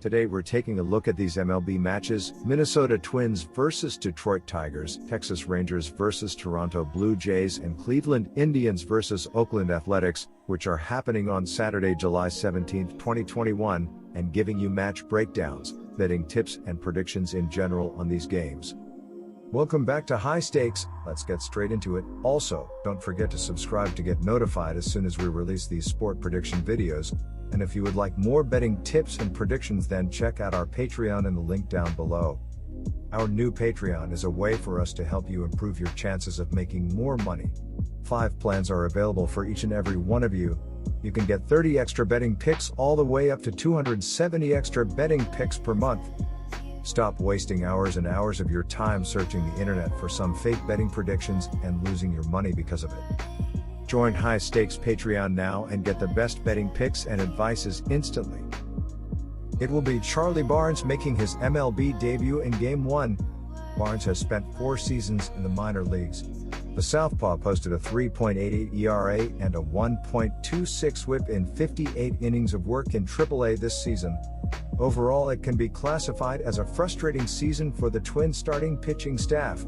Today we're taking a look at these MLB matches: Minnesota Twins vs Detroit Tigers, Texas Rangers vs Toronto Blue Jays, and Cleveland Indians vs Oakland Athletics, which are happening on Saturday, July 17, 2021, and giving you match breakdowns, betting tips and predictions in general on these games. Welcome back to High Stakes. Let's get straight into it. Also, don't forget to subscribe to get notified as soon as we release these sport prediction videos. And if you would like more betting tips and predictions, then check out our Patreon in the link down below. Our new Patreon is a way for us to help you improve your chances of making more money. 5 plans are available for each and every one of you. You can get 30 extra betting picks all the way up to 270 extra betting picks per month. Stop wasting hours and hours of your time searching the internet for some fake betting predictions and losing your money because of it. Join High Stakes Patreon now and get the best betting picks and advices instantly. It will be Charlie Barnes making his MLB debut in Game 1. Barnes has spent 4 seasons in the minor leagues. The Southpaw posted a 3.88 ERA and a 1.26 WHIP in 58 innings of work in AAA this season. Overall, it can be classified as a frustrating season for the Twins starting pitching staff.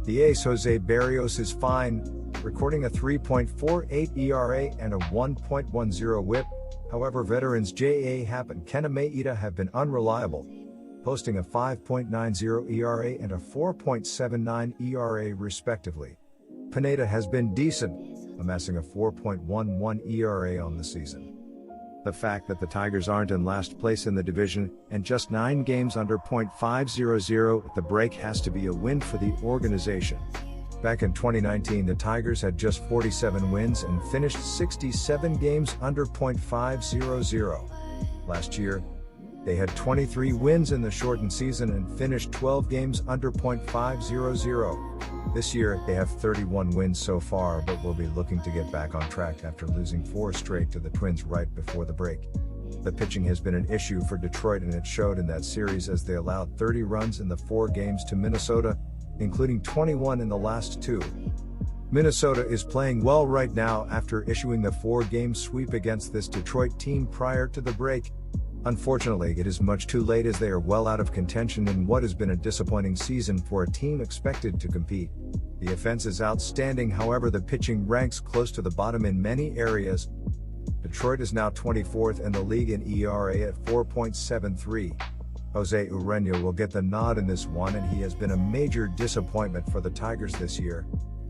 The ace Jose Berrios is fine, recording a 3.48 ERA and a 1.10 WHIP. However, veterans J.A. Happ and Kenta Maeda have been unreliable, posting a 5.90 ERA and a 4.79 ERA respectively. Pineda has been decent, amassing a 4.11 ERA on the season. The fact that the Tigers aren't in last place in the division and just 9 games under .500 at the break has to be a win for the organization. Back in 2019, the Tigers had just 47 wins and finished 67 games under .500. Last year, they had 23 wins in the shortened season and finished 12 games under .500. This year, they have 31 wins so far, but will be looking to get back on track after losing 4 straight to the Twins right before the break. The pitching has been an issue for Detroit, and it showed in that series as they allowed 30 runs in the 4 games to Minnesota, including 21 in the last 2. Minnesota is playing well right now after issuing the 4-game sweep against this Detroit team prior to the break. Unfortunately, it is much too late as they are well out of contention in what has been a disappointing season for a team expected to compete. The offense is outstanding, however the pitching ranks close to the bottom in many areas. Detroit is now 24th in the league in ERA at 4.73. Jose Urena will get the nod in this one, and he has been a major disappointment for the Tigers this year.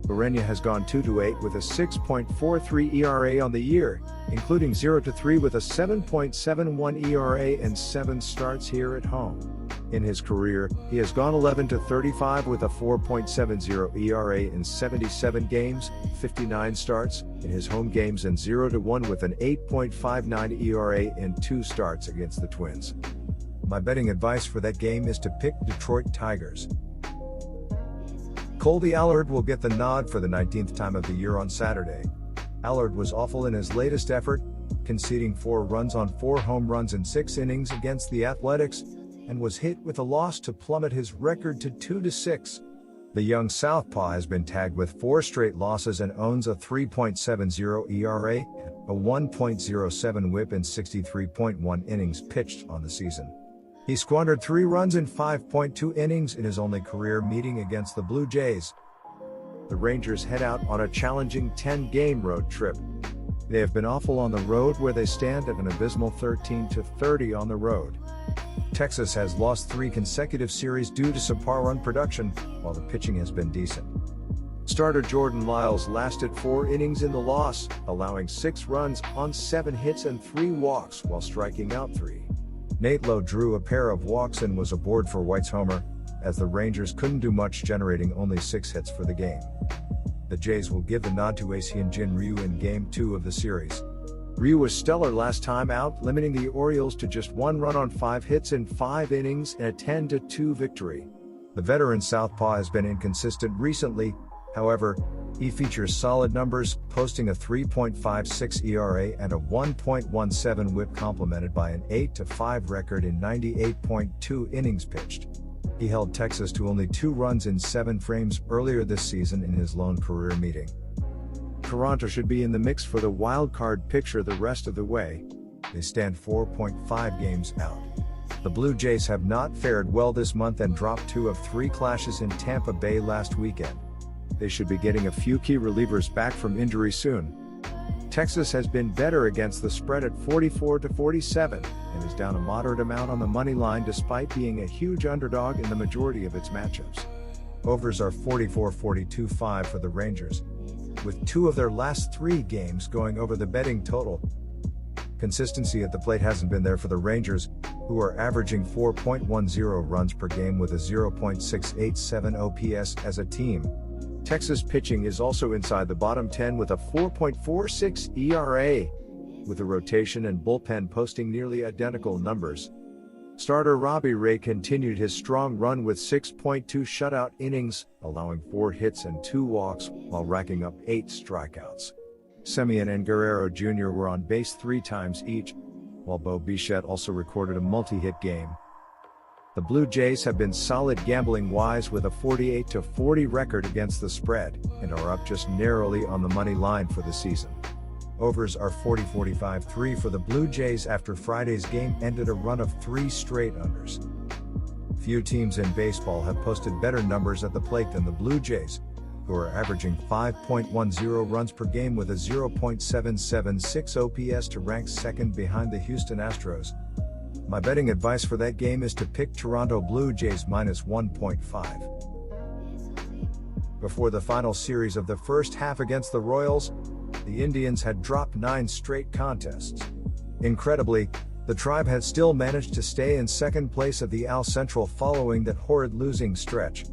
Urena has gone 2-8 with a 6.43 ERA on the year, including 0-3 with a 7.71 ERA and 7 starts here at home. In his career, he has gone 11-35 with a 4.70 ERA in 77 games, 59 starts in his home games, and 0-1 with an 8.59 ERA in 2 starts against the Twins. My betting advice for that game is to pick Detroit Tigers. Colby Allard will get the nod for the 19th time of the year on Saturday. Allard was awful in his latest effort, conceding 4 runs on 4 home runs in 6 innings against the Athletics, and was hit with a loss to plummet his record to 2-6. The young Southpaw has been tagged with 4 straight losses and owns a 3.70 ERA, a 1.07 WHIP in 63.1 innings pitched on the season. He squandered 3 runs in 5.2 innings in his only career meeting against the Blue Jays. The Rangers head out on a challenging 10-game road trip. They have been awful on the road, where they stand at an abysmal 13-30 on the road. Texas has lost 3 consecutive series due to subpar run production, while the pitching has been decent. Starter Jordan Lyles lasted 4 innings in the loss, allowing 6 runs on 7 hits and 3 walks while striking out 3. Nate Lowe drew a pair of walks and was aboard for White's homer, as the Rangers couldn't do much, generating only 6 hits for the game. The Jays will give the nod to ace Hyun-Jin Ryu in Game 2 of the series. Ryu was stellar last time out, limiting the Orioles to just 1 run on 5 hits in 5 innings in a 10-2 victory. The veteran Southpaw has been inconsistent recently, however, he features solid numbers, posting a 3.56 ERA and a 1.17 WHIP, complemented by an 8-5 record in 98.2 innings pitched. He held Texas to only 2 runs in 7 frames earlier this season in his lone career meeting. Toronto should be in the mix for the wild card picture the rest of the way. They stand 4.5 games out. The Blue Jays have not fared well this month and dropped 2 of 3 clashes in Tampa Bay last weekend. They should be getting a few key relievers back from injury soon. Texas has been better against the spread at 44-47 and is down a moderate amount on the money line despite being a huge underdog in the majority of its matchups. Overs are 44-42.5 for the Rangers, with 2 of their last 3 games going over the betting total. Consistency at the plate hasn't been there for the Rangers, who are averaging 4.10 runs per game with a 0.687 OPS as a team. Texas pitching is also inside the bottom 10 with a 4.46 ERA, with the rotation and bullpen posting nearly identical numbers. Starter Robbie Ray continued his strong run with 6.2 shutout innings, allowing 4 hits and 2 walks, while racking up 8 strikeouts. Semien and Guerrero Jr. were on base 3 times each, while Bo Bichette also recorded a multi-hit game. The Blue Jays have been solid gambling-wise with a 48-40 record against the spread, and are up just narrowly on the money line for the season. Overs are 40-45.3 for the Blue Jays after Friday's game ended a run of 3 straight unders. Few teams in baseball have posted better numbers at the plate than the Blue Jays, who are averaging 5.10 runs per game with a 0.776 OPS to rank second behind the Houston Astros. My betting advice for that game is to pick Toronto Blue Jays minus 1.5. Before the final series of the first half against the Royals, the Indians had dropped 9 straight contests. Incredibly, the Tribe had still managed to stay in second place of the AL Central following that horrid losing stretch.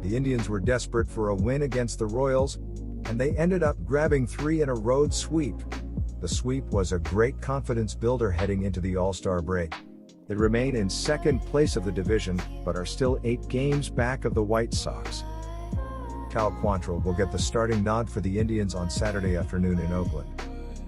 The Indians were desperate for a win against the Royals, and they ended up grabbing 3 in a road sweep. The sweep was a great confidence builder heading into the All-Star break. They remain in second place of the division, but are still 8 games back of the White Sox. Cal Quantrill will get the starting nod for the Indians on Saturday afternoon in Oakland.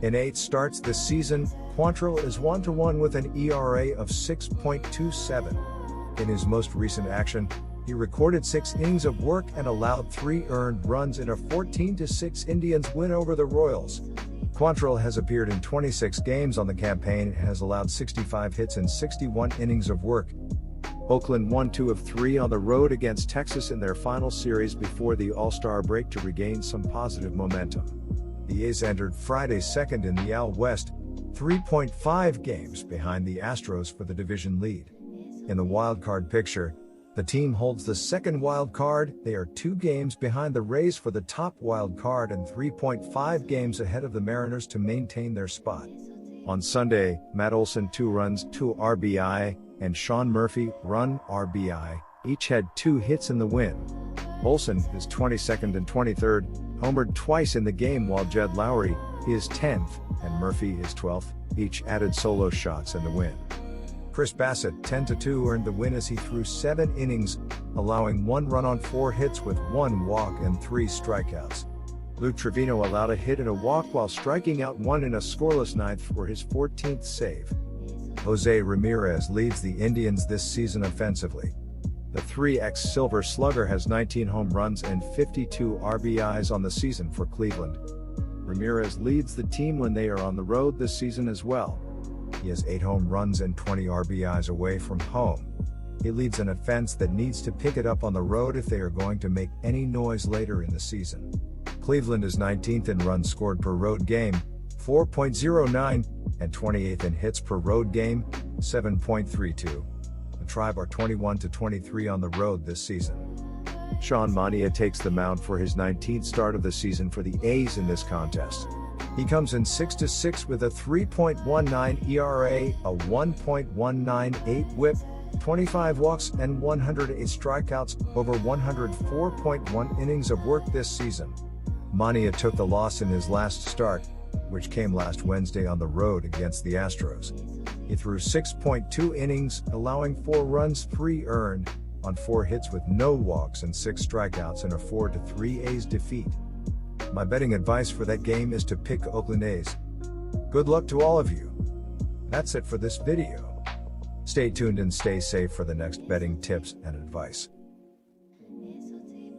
In 8 starts this season, Quantrill is 1-1 with an ERA of 6.27. In his most recent action, he recorded 6 innings of work and allowed 3 earned runs in a 14-6 Indians win over the Royals. Quantrill has appeared in 26 games on the campaign and has allowed 65 hits and 61 innings of work. Oakland won 2 of 3 on the road against Texas in their final series before the All-Star break to regain some positive momentum. The A's entered Friday second in the AL West, 3.5 games behind the Astros for the division lead. In the wildcard picture, the team holds the second wild card. They are 2 games behind the Rays for the top wild card and 3.5 games ahead of the Mariners to maintain their spot. On Sunday, Matt Olson 2 runs, 2 RBI, and Sean Murphy, run, RBI, each had 2 hits in the win. Olson is 22nd and 23rd, homered twice in the game, while Jed Lowry is 10th, and Murphy is 12th, each added solo shots in the win. Chris Bassett, 10-2, earned the win as he threw 7 innings, allowing 1 run on 4 hits with 1 walk and 3 strikeouts. Lou Trevino allowed a hit and a walk while striking out 1 in a scoreless 9th for his 14th save. Jose Ramirez leads the Indians this season offensively. The 3x Silver Slugger has 19 home runs and 52 RBIs on the season for Cleveland. Ramirez leads the team when they are on the road this season as well. He has 8 home runs and 20 RBIs away from home. He leads an offense that needs to pick it up on the road if they are going to make any noise later in the season. Cleveland is 19th in runs scored per road game, 4.09, and 28th in hits per road game, 7.32. The Tribe are 21-23 on the road this season. Sean Manaea takes the mound for his 19th start of the season for the A's in this contest. He comes in 6-6 with a 3.19 ERA, a 1.198 WHIP, 25 walks and 108 strikeouts over 104.1 innings of work this season. Manaea took the loss in his last start, which came last Wednesday on the road against the Astros. He threw 6.2 innings, allowing 4 runs, 3 earned, on 4 hits with no walks and 6 strikeouts in a 4-3 A's defeat. My betting advice for that game is to pick Oakland A's. Good luck to all of you. That's it for this video. Stay tuned and stay safe for the next betting tips and advice.